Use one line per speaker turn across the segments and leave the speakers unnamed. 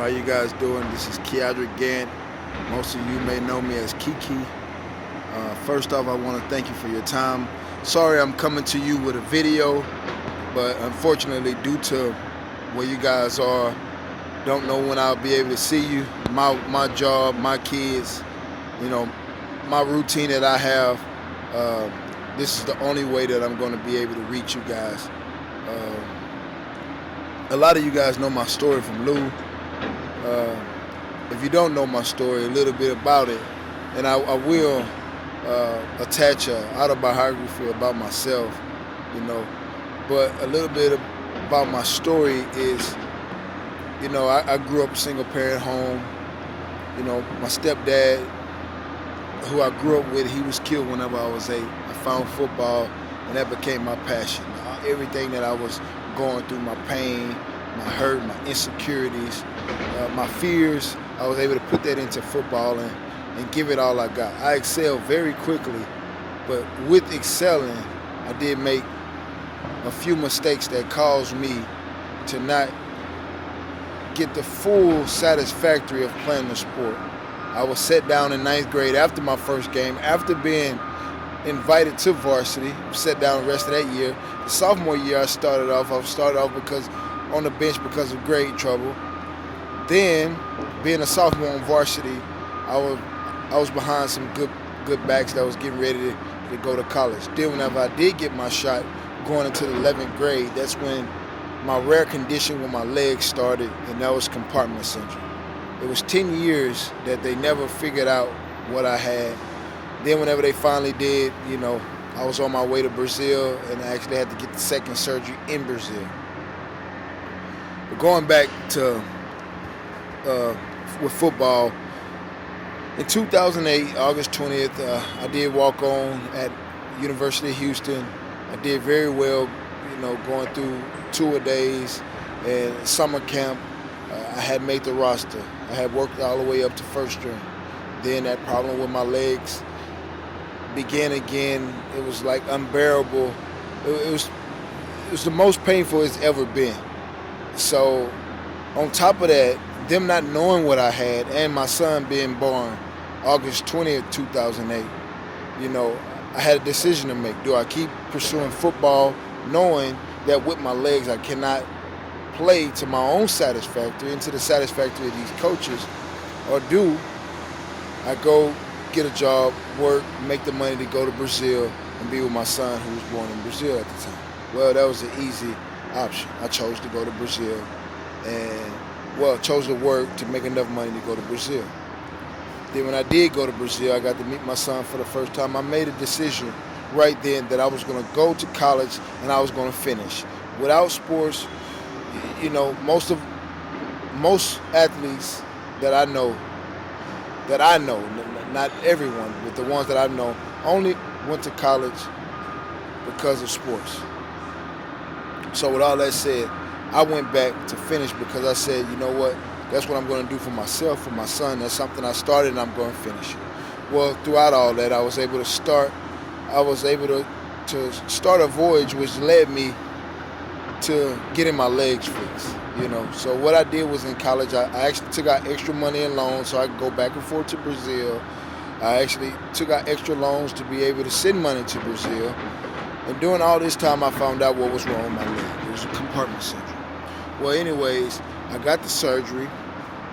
How you guys doing? This is Keandrick Gant. Most of you may know me as Kiki. First off, I want to thank you for your time. Sorry I'm coming to you with a video, but unfortunately, due to where you guys are, don't know when I'll be able to see you. My job, my kids, you know, my routine that I have, this is the only way that I'm going to be able to reach you guys. A lot of you guys know my story from Lou. If you don't know my story, a little bit about it, and I will attach an autobiography about myself, but a little bit about my story is, I grew up a single parent home. My stepdad, who I grew up with, he was killed whenever I was 8. I found football, and that became my passion. Everything that I was going through, my pain, my hurt, my insecurities, my fears, I was able to put that into football and give it all I got. I excelled very quickly, but with excelling, I did make a few mistakes that caused me to not get the full satisfactory of playing the sport. I was set down in 9th grade after my first game, after being invited to varsity, set down the rest of that year. The sophomore year I started off because on the bench because of grade trouble. Then, being a sophomore on varsity, I was behind some good backs that was getting ready to go to college. Then whenever I did get my shot going into the 11th grade, that's when my rare condition with my legs started, and that was compartment syndrome. It was 10 years that they never figured out what I had. Then whenever they finally did, I was on my way to Brazil, and I actually had to get the second surgery in Brazil. But going back to with football, in 2008, August 20th, I did walk on at University of Houston. I did very well, going through two-a-days and summer camp. I had made the roster. I had worked all the way up to first string. Then that problem with my legs began again. It was like unbearable. It was the most painful it's ever been. So on top of that, them not knowing what I had and my son being born August 20th, 2008, I had a decision to make. Do I keep pursuing football knowing that with my legs I cannot play to my own satisfactory and to the satisfactory of these coaches, or do I go get a job, work, make the money to go to Brazil and be with my son who was born in Brazil at the time? Well, that was an easy option. I chose to go to Brazil and, chose to work to make enough money to go to Brazil. Then when I did go to Brazil, I got to meet my son for the first time. I made a decision right then that I was going to go to college and I was going to finish. Without sports, most athletes that I know, not everyone, but the ones that I know, only went to college because of sports. So with all that said, I went back to finish because I said, you know what, that's what I'm going to do for myself, for my son. That's something I started and I'm going to finish it. Well, throughout all that, I was able to start a voyage which led me to getting my legs fixed, So what I did was in college, I actually took out extra money in loans so I could go back and forth to Brazil. I actually took out extra loans to be able to send money to Brazil. And during all this time, I found out what was wrong with my leg. It was compartment syndrome. Well, anyways, I got the surgery.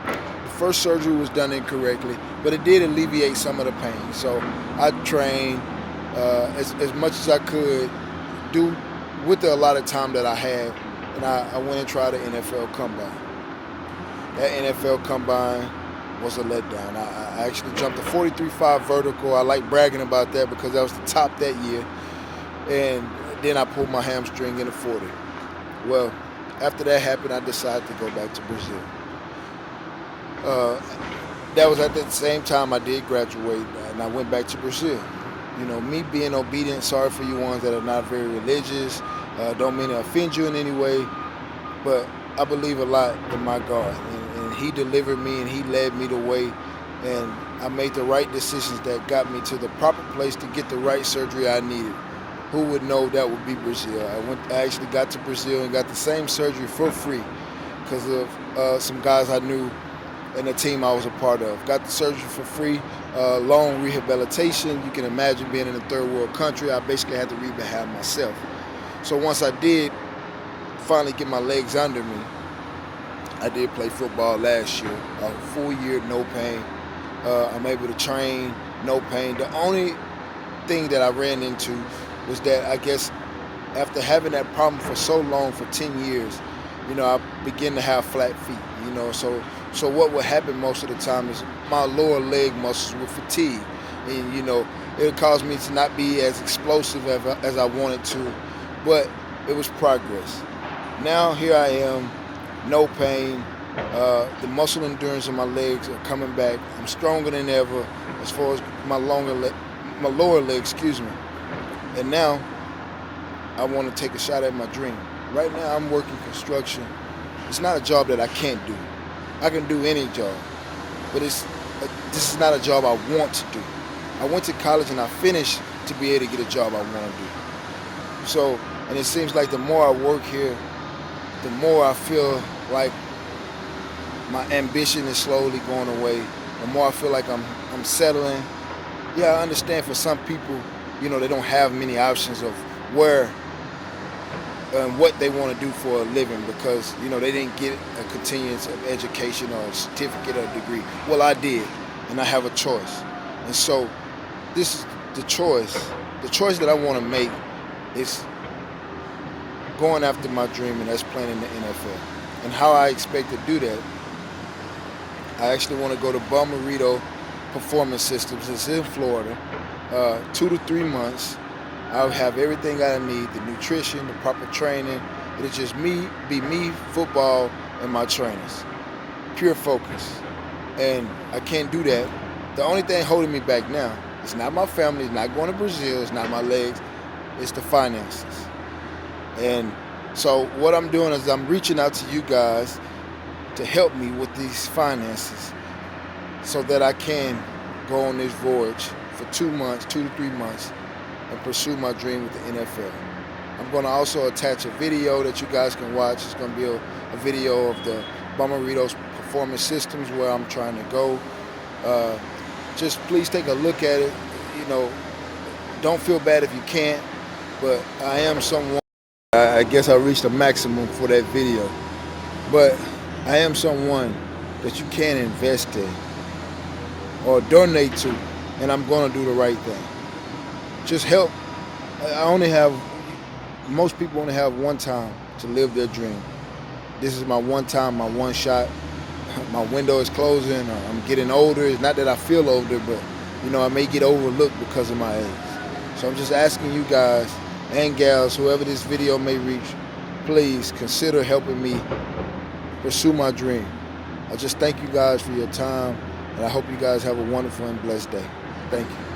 The first surgery was done incorrectly, but it did alleviate some of the pain. So I trained as much as I could do with the allotted time that I had, and I went and tried an NFL Combine. That NFL Combine was a letdown. I actually jumped a 43.5 vertical. I like bragging about that because that was the top that year. And then I pulled my hamstring in a 40. Well, after that happened, I decided to go back to Brazil. That was at the same time I did graduate, and I went back to Brazil. Me being obedient, sorry for you ones that are not very religious, don't mean to offend you in any way, but I believe a lot in my God, and He delivered me and He led me the way, and I made the right decisions that got me to the proper place to get the right surgery I needed. Who would know that would be Brazil? I actually got to Brazil and got the same surgery for free because of some guys I knew and the team I was a part of. Got the surgery for free, long rehabilitation. You can imagine being in a third world country. I basically had to rehab myself. So once I did finally get my legs under me, I did play football last year, a full year, no pain. I'm able to train, no pain. The only thing that I ran into was that I guess after having that problem for so long, for 10 years, I began to have flat feet, So what would happen most of the time is my lower leg muscles would fatigue. And, it would cause me to not be as explosive as I wanted to, but it was progress. Now here I am, no pain. The muscle endurance in my legs are coming back. I'm stronger than ever as far as my lower leg, And now I want to take a shot at my dream. Right now I'm working construction. It's not a job that I can't do. I can do any job, but this is not a job I want to do. I went to college and I finished to be able to get a job I want to do. So, and it seems like the more I work here, the more I feel like my ambition is slowly going away. The more I feel like I'm settling. Yeah, I understand for some people, they don't have many options of where and what they want to do for a living because, they didn't get a continuance of education or a certificate or a degree. Well, I did, and I have a choice. And so this is the choice. The choice that I want to make is going after my dream, and that's playing in the NFL. And how I expect to do that, I actually want to go to Bommarito Performance Systems. It's in Florida, 2 to 3 months. I'll have everything I need, the nutrition, the proper training. It'll just be me, football, and my trainers. Pure focus. And I can't do that. The only thing holding me back now, it's not my family, it's not going to Brazil, it's not my legs, it's the finances. And so what I'm doing is I'm reaching out to you guys to help me with these finances so that I can go on this voyage for 2 to 3 months, and pursue my dream with the NFL. I'm going to also attach a video that you guys can watch. It's going to be a video of the Bommarito's Performance Systems where I'm trying to go. Just please take a look at it. Don't feel bad if you can't, but I am someone, I guess I reached a maximum for that video, but I am someone that you can invest in or donate to, and I'm going to do the right thing. Just help. Most people only have one time to live their dream. This is my one time, my one shot. My window is closing, or I'm getting older. It's not that I feel older, but I may get overlooked because of my age. So I'm just asking you guys and gals, whoever this video may reach, please consider helping me pursue my dream. I just thank you guys for your time, and I hope you guys have a wonderful and blessed day. Thank you.